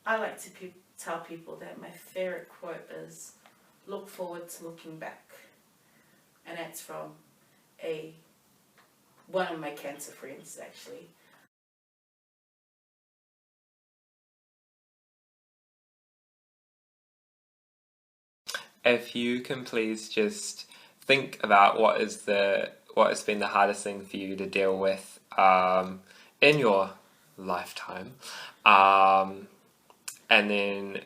I like to tell people that my favorite quote is, "Look forward to looking back," and that's from a one of my cancer friends actually. If you can please just think about what has been the hardest thing for you to deal with in your lifetime, um, and then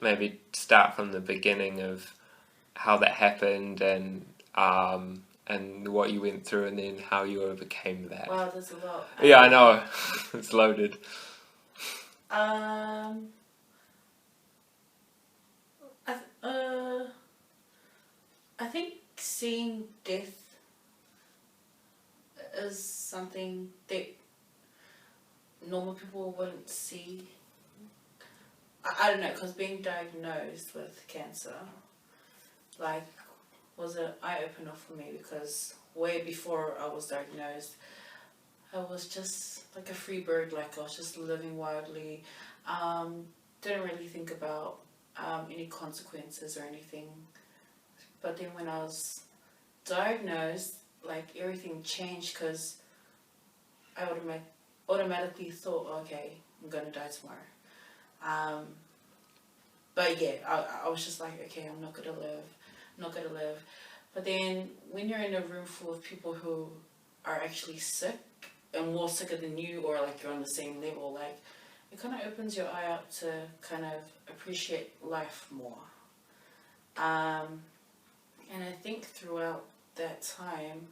maybe start from the beginning of how that happened and what you went through, and then how you overcame that. Wow, there's a lot. Yeah, I know. It's loaded. Um, I I think seeing death is something that normal people wouldn't see. I don't know, because being diagnosed with cancer, like, was an eye opener for me because way before I was diagnosed, I was just like a free bird, like I was just living wildly. Didn't really think about any consequences or anything. But then when I was diagnosed, like everything changed because I automatically thought, okay, I'm gonna die tomorrow. Um, but yeah, I was just like, okay, I'm not gonna live, I'm not gonna live. But then when you're in a room full of people who are actually sick and more sicker than you, or like you're on the same level, like it kind of opens your eye up to kind of appreciate life more. Um, and I think throughout that time,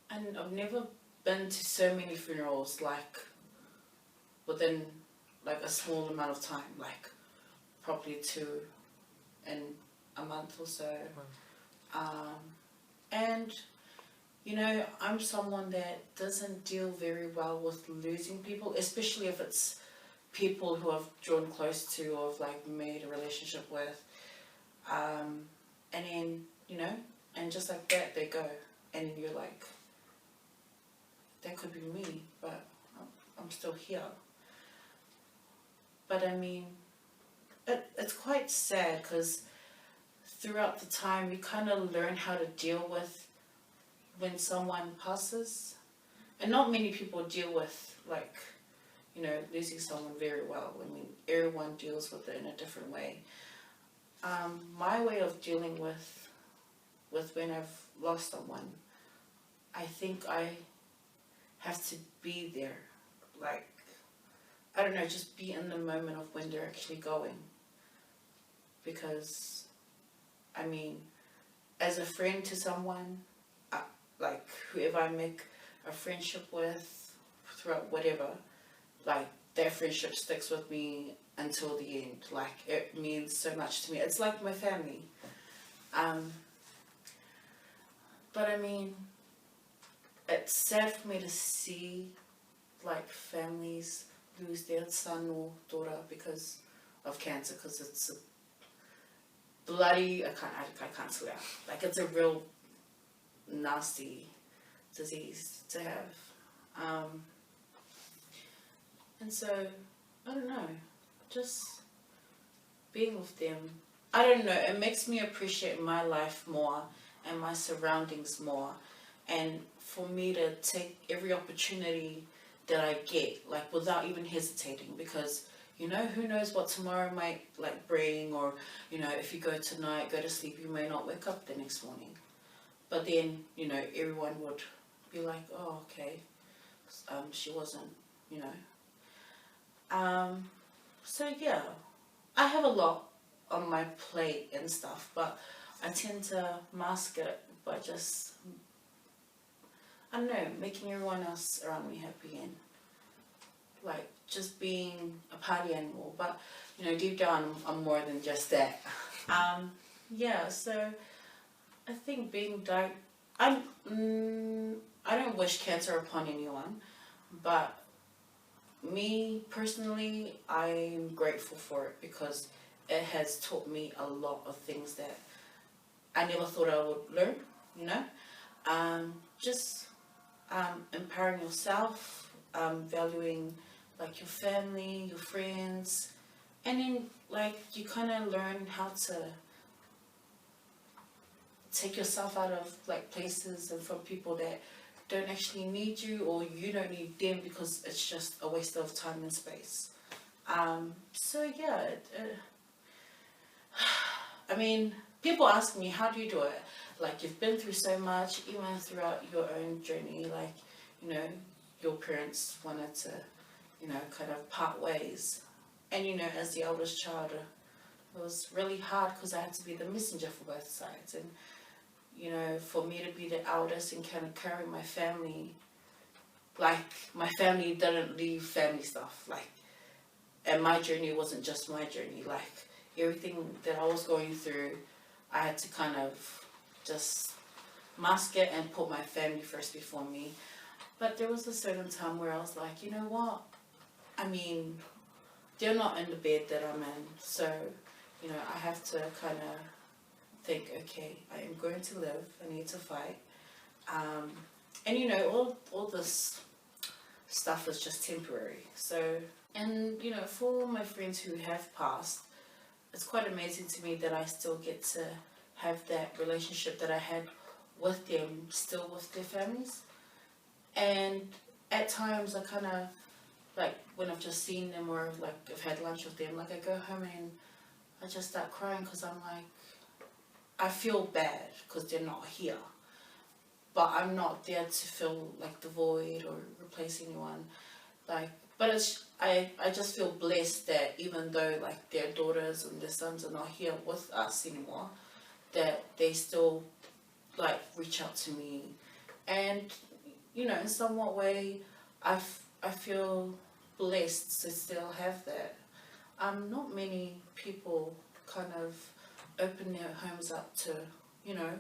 and I've never been to so many funerals like within like a small amount of time, like probably two in a month or so. Um, and you know, I'm someone that doesn't deal very well with losing people, especially if it's people who I've drawn close to or have like made a relationship with. Um, and then, you know, and just like that, they go. And you're like, that could be me, but I'm still here. But I mean, it's quite sad because throughout the time, you kind of learn how to deal with when someone passes. And not many people deal with, like, you know, losing someone very well. I mean, everyone deals with it in a different way. My way of dealing with when I've lost someone, I think I have to be there. Like, I don't know, just be in the moment of when they're actually going. Because, I mean, as a friend to someone, like whoever I make a friendship with throughout whatever, like that friendship sticks with me until the end. Like it means so much to me. It's like my family. Um, but I mean, it's sad for me to see like families lose their son or daughter because of cancer, because it's a bloody. I can't swear. Like it's a real nasty disease to have. Um, and so I don't know, just being with them. I don't know. It makes me appreciate my life more and my surroundings more, and for me to take every opportunity that I get, like without even hesitating, because you know who knows what tomorrow might like bring, or you know if you go tonight, go to sleep, you may not wake up the next morning. But then you know everyone would be like, oh okay, she wasn't, you know. Um, so yeah, I have a lot on my plate and stuff, but I tend to mask it by just, I don't know, making everyone else around me happy and like just being a party animal. But you know, deep down, I'm more than just that. Yeah. So I think being I'm. I don't wish cancer upon anyone, but me personally, I'm grateful for it because it has taught me a lot of things that I never thought I would learn, you know? Just empowering yourself, valuing like your family, your friends, And then, like, you kind of learn how to take yourself out of, like, places and from people that don't actually need you, or you don't need them because it's just a waste of time and space. So yeah, I mean, people ask me, how do you do it? Like, you've been through so much, even throughout your own journey, like, you know, your parents wanted to, you know, kind of part ways. And, you know, as the eldest child, it was really hard because I had to be the messenger for both sides. And, you know, for me to be the eldest and kind of carry my family, like, my family didn't leave family stuff, like, and my journey wasn't just my journey, like, everything that I was going through, I had to kind of just mask it and put my family first before me. But there was a certain time where I was like, you know what, I mean, they're not in the bed that I'm in, so, you know, I have to kind of think, okay, I am going to live, I need to fight. And, you know, all this stuff is just temporary. So, and, you know, for my friends who have passed, it's quite amazing to me that I still get to have that relationship that I had with them, still with their families. And at times I kind of, like, when I've just seen them or, like, I've had lunch with them, like, I go home and I just start crying because I'm like, I feel bad because they're not here. But I'm not there to fill, like, the void or replace anyone. Like, but I just feel blessed that even though, like, their daughters and their sons are not here with us anymore, that they still, like, reach out to me. And, you know, in somewhat way, I feel blessed to still have that. Not many people kind of open their homes up to, you know,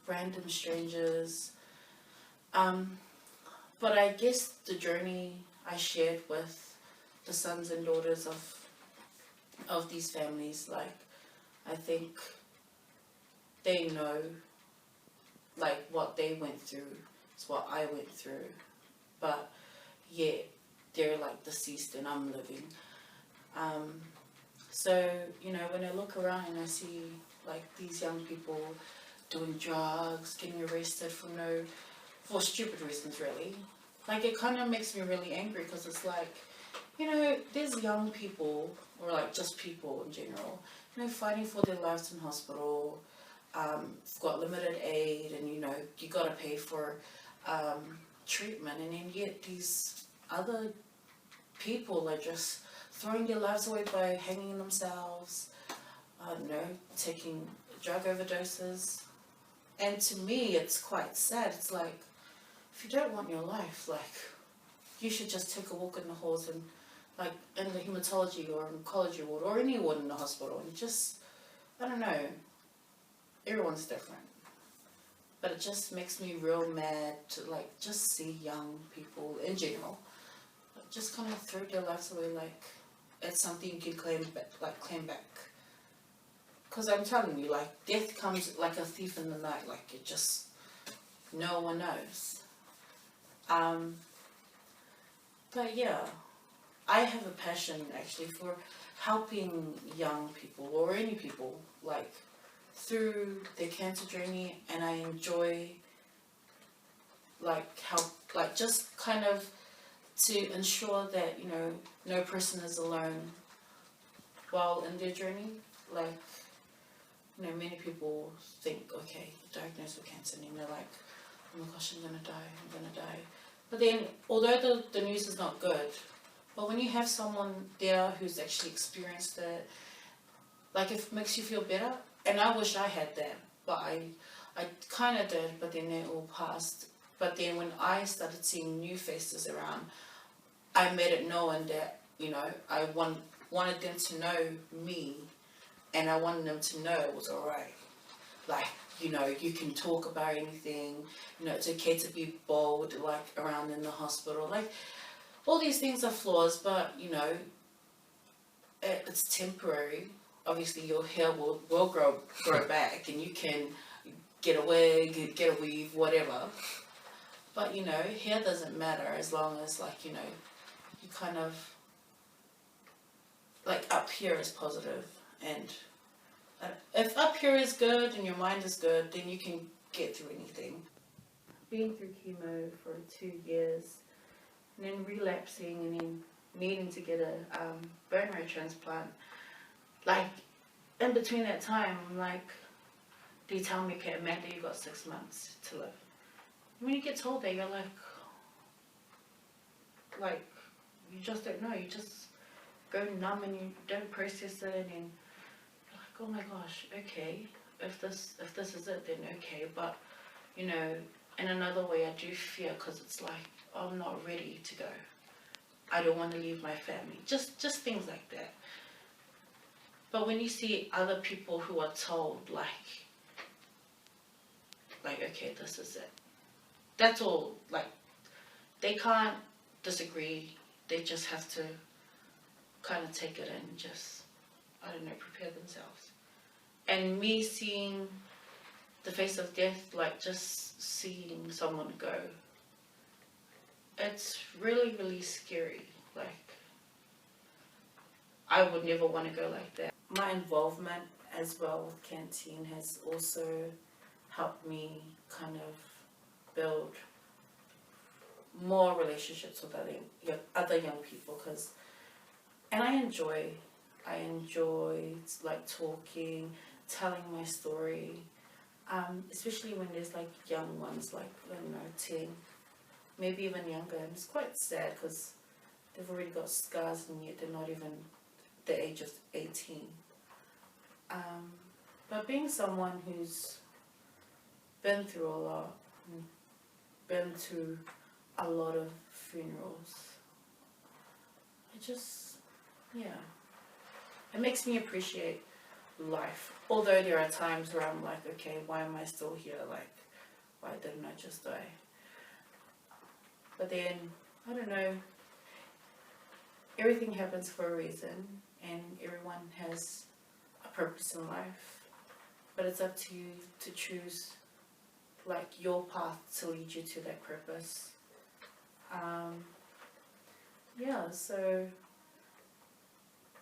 random strangers. But I guess the journey I shared with the sons and daughters of these families, like, I think they know, like, what they went through is what I went through. But yet they're, like, deceased and I'm living. So, you know, when I look around and I see, like, these young people doing drugs, getting arrested for stupid reasons, really. Like, it kind of makes me really angry because it's like, you know, there's young people, or, like, just people in general, you know, fighting for their lives in hospital, got limited aid, and, you know, you got to pay for treatment, and then yet these other people are just throwing their lives away by hanging themselves, I don't know, taking drug overdoses. And to me, it's quite sad. It's like, if you don't want your life, like, you should just take a walk in the halls and, like, in the hematology or oncology ward or any ward in the hospital, and just, I don't know, everyone's different. But it just makes me real mad to, like, just see young people in general, like, just kind of throw their lives away, like, it's something you can claim back. Because I'm telling you, like, death comes like a thief in the night, like, it just, no one knows. But yeah, I have a passion actually for helping young people or any people, like, through their cancer journey, and I enjoy, like, help, like, just kind of to ensure that, you know, no person is alone while in their journey. Like, you know, many people think, okay, diagnosed with cancer, and they're like, oh my gosh, I'm gonna die. But then, although the news is not good, but when you have someone there who's actually experienced it, like, it makes you feel better. And I wish I had that, but I kind of did, but then they all passed. But then when I started seeing new faces around, I made it known that, you know, I wanted them to know me, and I wanted them to know it was alright. Like, you know, you can talk about anything, you know, it's okay to be bold, like, around in the hospital. Like, all these things are flaws, but, you know, it's temporary. Obviously, your hair will grow back, and you can get a wig, get a weave, whatever. But, you know, hair doesn't matter as long as, like, you know, you kind of like up here is positive, and if up here is good and your mind is good, then you can get through anything. Being through chemo for 2 years, and then relapsing, and then needing to get a bone marrow transplant, like in between that time, I'm like, they tell me, okay, Amanda, you got 6 months to live. When you get told that, you're like you just don't know. You just go numb and you don't process it, and you're like, oh my gosh, okay, if this is it, then okay. But you know, in another way, I do fear, because it's like, oh, I'm not ready to go. I don't want to leave my family. Just things like that. But when you see other people who are told like okay, this is it. That's all. Like, they can't disagree. They just have to kind of take it and just, I don't know, prepare themselves. And me seeing the face of death, like just seeing someone go, it's really, really scary. Like, I would never want to go like that. My involvement as well with Canteen has also helped me kind of build more relationships with other young people, and I enjoy like talking, telling my story, especially when there's like young ones, like, I don't know, 10, maybe even younger, and it's quite sad because they've already got scars and yet they're not even the age of 18. But being someone who's been through a lot, been to a lot of funerals, it makes me appreciate life. Although there are times where I'm like, okay, why am I still here? Like, why didn't I just die? But then, I don't know, everything happens for a reason, and everyone has a purpose in life. But it's up to you to choose, like, your path to lead you to that purpose. So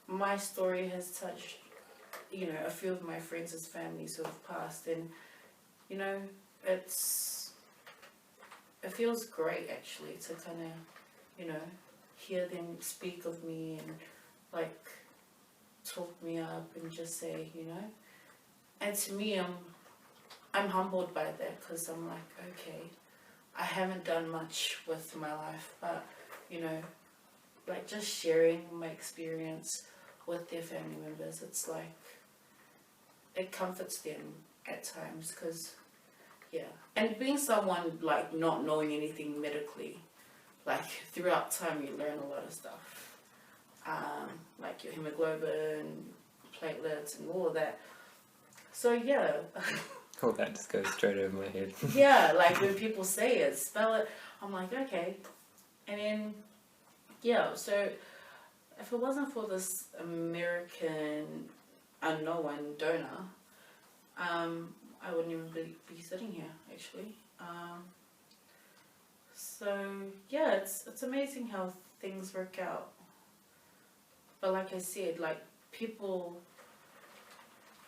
my story has touched, a few of my friends' families who have passed, and, it feels great actually to kind of, hear them speak of me and, like, talk me up and just say, and to me, I'm humbled by that, because I'm like, okay, I haven't done much with my life, but, like, just sharing my experience with their family members, it's like, it comforts them at times, because, and being someone, like, not knowing anything medically, like, throughout time you learn a lot of stuff, like your hemoglobin, platelets, and all of that. So All that just goes straight over my head. like when people say it, spell it, I'm like, okay. And then, so if it wasn't for this American unknown donor, I wouldn't even be sitting here, actually. It's amazing how things work out. But like I said, like, people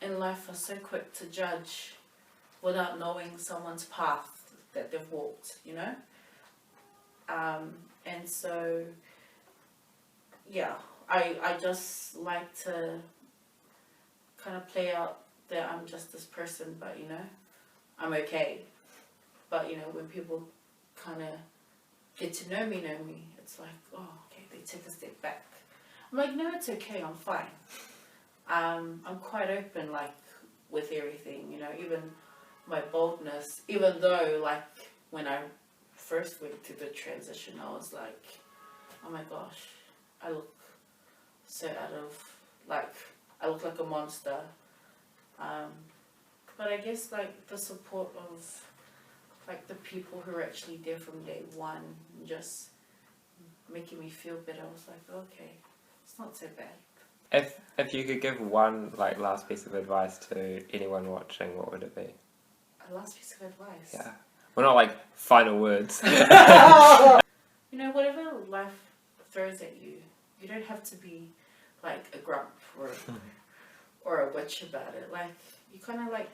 in life are so quick to judge without knowing someone's path that they've walked, and so I just like to kind of play out that I'm just this person, but I'm okay. But when people kind of get to know me, it's like, oh, okay, they take a step back. I'm like, no, it's okay, I'm fine. I'm quite open, like, with everything, even my boldness, even though, like, when I first went through the transition, I was like, oh my gosh, I look so I look like a monster. But I guess, like, the support of, like, the people who are actually there from day one, just making me feel better, I was like, okay, it's not so bad. If you could give one, like, last piece of advice to anyone watching, what would it be? A last piece of advice? Yeah. Well, not like final words. Whatever life throws at you, you don't have to be like a grump or a witch about it. Like, you kind of like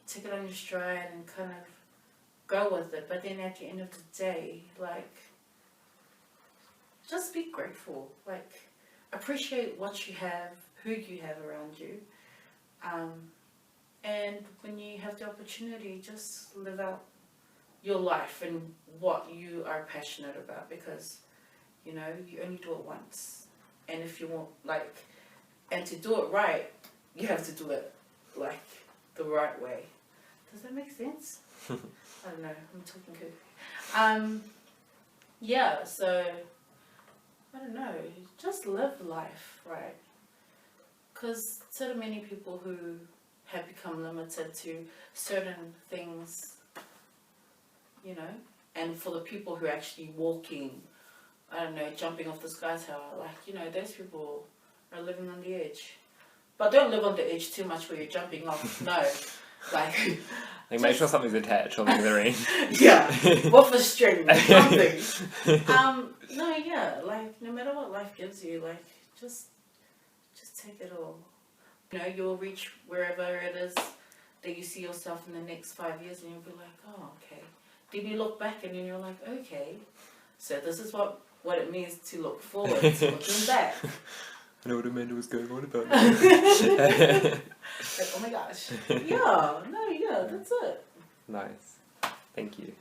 take it on your stride and kind of go with it. But then at the end of the day, like, just be grateful. Like, appreciate what you have, who you have around you. And when you have the opportunity, just live out your life and what you are passionate about, because, you know, you only do it once. And if you want, like, and to do it right, you have to do it, like, the right way. Does that make sense? I don't know, I'm talking good. Yeah, so, I don't know, just live life, right? Because so many people who have become limited to certain things, you know, and for the people who are actually walking, I don't know, jumping off the sky tower, like, you know, those people are living on the edge. But don't live on the edge too much where you're jumping off, no. Like make sure something's attached on the other end. Yeah, with a string or something. No, yeah, like, no matter what life gives you, like, just take it all. You know, you'll reach wherever it is that you see yourself in the next 5 years, and you'll be like, oh, okay. Then you look back and then you're like, okay, so this is what it means to look forward, to looking back. I know what Amanda was going on about. Like, oh my gosh. Yeah, no, yeah, that's it. Nice. Thank you.